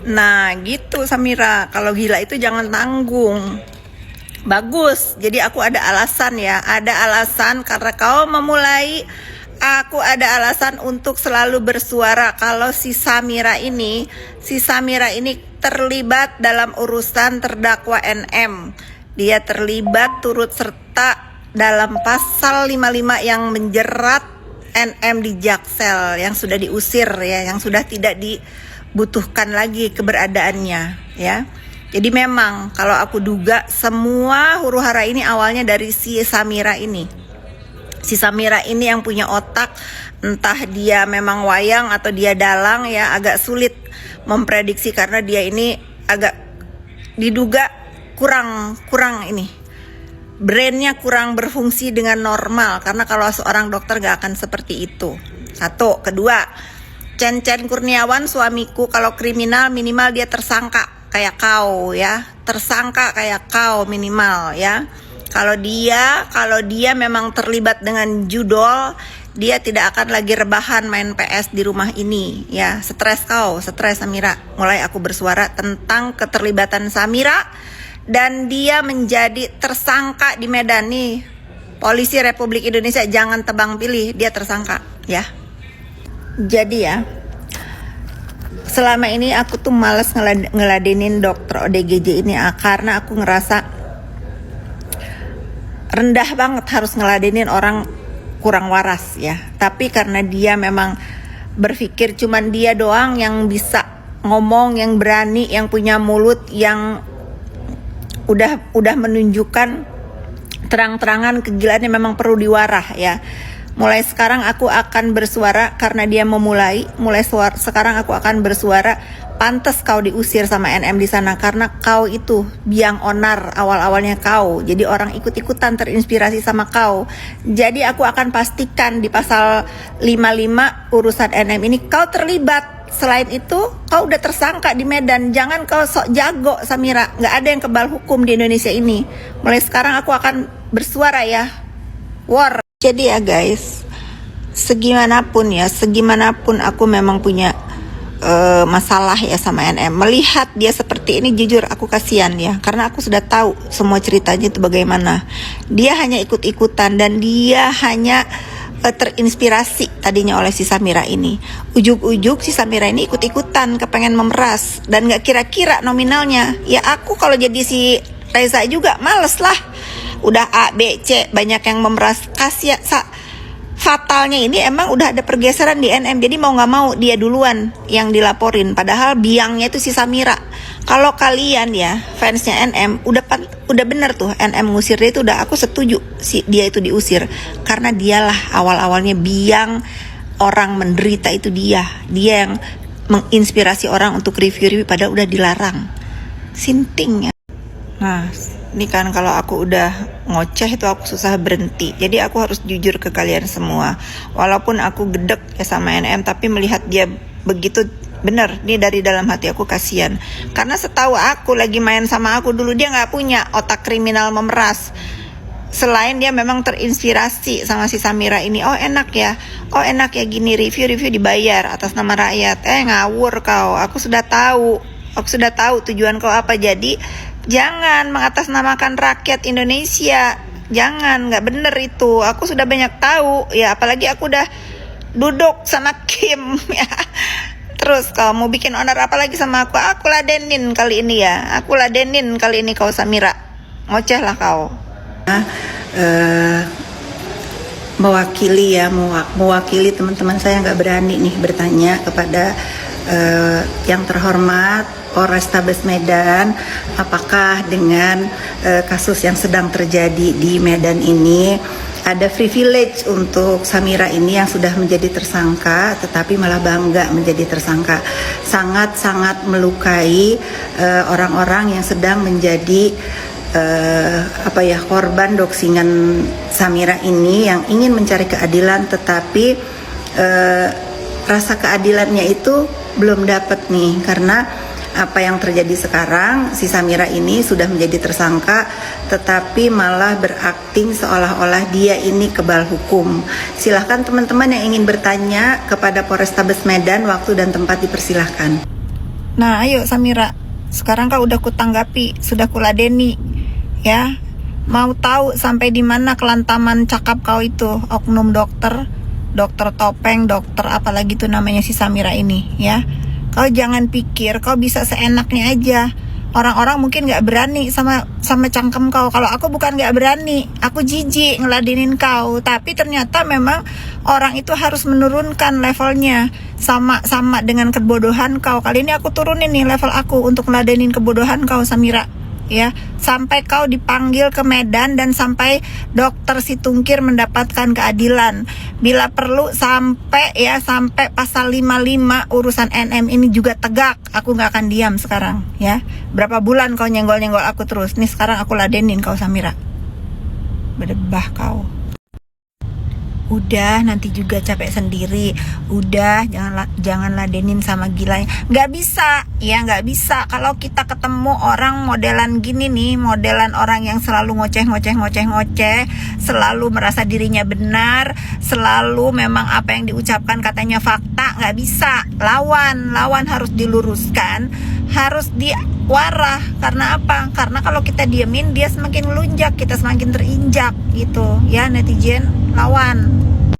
Nah gitu Samira, kalau gila itu jangan tanggung. Bagus, jadi aku ada alasan ya. Ada alasan karena kau memulai. Aku ada alasan untuk selalu bersuara kalau si Samira ini terlibat dalam urusan terdakwa NM. Dia terlibat turut serta dalam pasal 55 yang menjerat NM di Jaksel, yang sudah diusir ya, yang sudah tidak dibutuhkan lagi keberadaannya ya. Jadi memang kalau aku duga semua huru-hara ini awalnya dari si Samira ini. Si Samira ini yang punya otak, entah dia memang wayang atau dia dalang ya, agak sulit memprediksi karena dia ini agak diduga kurang ini. Brainnya kurang berfungsi dengan normal, karena kalau seorang dokter gak akan seperti itu. Satu, kedua, Cen Kurniawan suamiku kalau kriminal minimal dia tersangka kayak kau ya, tersangka kayak kau minimal ya. Kalau dia memang terlibat dengan judol, dia tidak akan lagi rebahan main PS di rumah ini ya. Stres Samira. Mulai aku bersuara tentang keterlibatan Samira dan dia menjadi tersangka di Medan nih. Polisi Republik Indonesia jangan tebang pilih, dia tersangka ya. Jadi ya, selama ini aku tuh males ngeladenin dokter ODGJ ini karena aku ngerasa rendah banget harus ngeladenin orang kurang waras ya. Tapi karena dia memang berpikir cuman dia doang yang bisa ngomong, yang berani, yang punya mulut, yang udah menunjukkan terang-terangan kegilaannya, memang perlu diwarah ya. Mulai sekarang aku akan bersuara karena dia memulai. Sekarang aku akan bersuara. Pantes kau diusir sama NM di sana karena kau itu biang onar awal-awalnya kau. Jadi orang ikut-ikutan terinspirasi sama kau. Jadi aku akan pastikan di pasal 55 urusan NM ini kau terlibat. Selain itu kau udah tersangka di Medan. Jangan kau sok jago Samira. Gak ada yang kebal hukum di Indonesia ini. Mulai sekarang aku akan bersuara ya. War. Jadi ya guys, segimanapun aku memang punya masalah ya sama NM. Melihat dia seperti ini jujur aku kasihan ya, karena aku sudah tahu semua ceritanya itu bagaimana. Dia hanya ikut-ikutan dan dia hanya terinspirasi tadinya oleh si Samira ini. Ujuk-ujuk si Samira ini ikut-ikutan kepengen memeras dan gak kira-kira nominalnya. Ya aku kalau jadi si Reza juga males lah. Udah A, B, C banyak yang memeras. Kasihan fatalnya ini emang udah ada pergeseran di NM. Jadi mau gak mau dia duluan yang dilaporin. Padahal biangnya itu si Samira. Kalau kalian ya fansnya NM udah bener tuh NM ngusir dia itu, udah aku setuju dia itu diusir. Karena dialah awal-awalnya biang orang menderita itu dia. Dia yang menginspirasi orang untuk review padahal udah dilarang. Sinting ya. Nah ini kan kalau aku udah ngoceh itu aku susah berhenti. Jadi aku harus jujur ke kalian semua. Walaupun aku gedek ya sama NM, tapi melihat dia begitu, bener, ini dari dalam hati aku kasihan. Karena setahu aku lagi main sama aku dulu dia gak punya otak kriminal memeras. Selain dia memang terinspirasi sama si Samira ini. Oh enak ya gini, review dibayar atas nama rakyat. Ngawur kau. Aku sudah tahu tujuan kau apa. Jadi jangan mengatasnamakan rakyat Indonesia. Jangan, gak bener itu. Aku sudah banyak tahu ya, apalagi aku udah duduk sama Kim ya. Terus kalau mau bikin onar apa lagi sama aku ladenin kali ini ya. Aku ladenin kali ini kau Samira. Ngoceh lah kau. Mewakili teman-teman saya nggak berani nih bertanya kepada yang terhormat Polrestabes Medan, apakah dengan kasus yang sedang terjadi di Medan ini ada privilege untuk Samira ini yang sudah menjadi tersangka tetapi malah bangga menjadi tersangka. Sangat-sangat melukai orang-orang yang sedang menjadi korban doksingan Samira ini, yang ingin mencari keadilan tetapi rasa keadilannya itu belum dapat nih, karena apa yang terjadi sekarang, si Samira ini sudah menjadi tersangka tetapi malah berakting seolah-olah dia ini kebal hukum. Silahkan teman-teman yang ingin bertanya kepada Polrestabes Medan, waktu dan tempat dipersilahkan. Nah, ayo Samira, sekarang kau udah kutanggapi, sudah kuladeni, ya. Mau tahu sampai di mana kelantaman cakap kau itu, oknum dokter, dokter topeng, dokter apalagi tuh namanya si Samira ini, ya. Kau jangan pikir kau bisa seenaknya aja. Orang-orang mungkin nggak berani sama cangkem kau. Kalau aku bukan nggak berani, aku jijik ngeladenin kau. Tapi ternyata memang orang itu harus menurunkan levelnya sama dengan kebodohan kau. Kali ini aku turunin nih level aku untuk ngeladenin kebodohan kau, Samira. Ya, sampai kau dipanggil ke Medan dan sampai dokter Situngkir mendapatkan keadilan. Bila perlu sampai pasal 55 urusan NM ini juga tegak. Aku nggak akan diam sekarang, ya. Berapa bulan kau nyenggol-nyenggol aku terus. Nih sekarang aku ladenin kau, Samira. Berdebah kau. Udah, nanti juga capek sendiri. Udah, jangan ladenin sama gilanya. Nggak bisa, ya nggak bisa. Kalau kita ketemu orang modelan gini nih, modelan orang yang selalu ngoceh, selalu merasa dirinya benar, selalu memang apa yang diucapkan katanya fakta, nggak bisa. Lawan harus diluruskan, harus diwarah. Karena apa? Karena kalau kita diemin, dia semakin melunjak, kita semakin terinjak gitu. Ya netizen, lawan.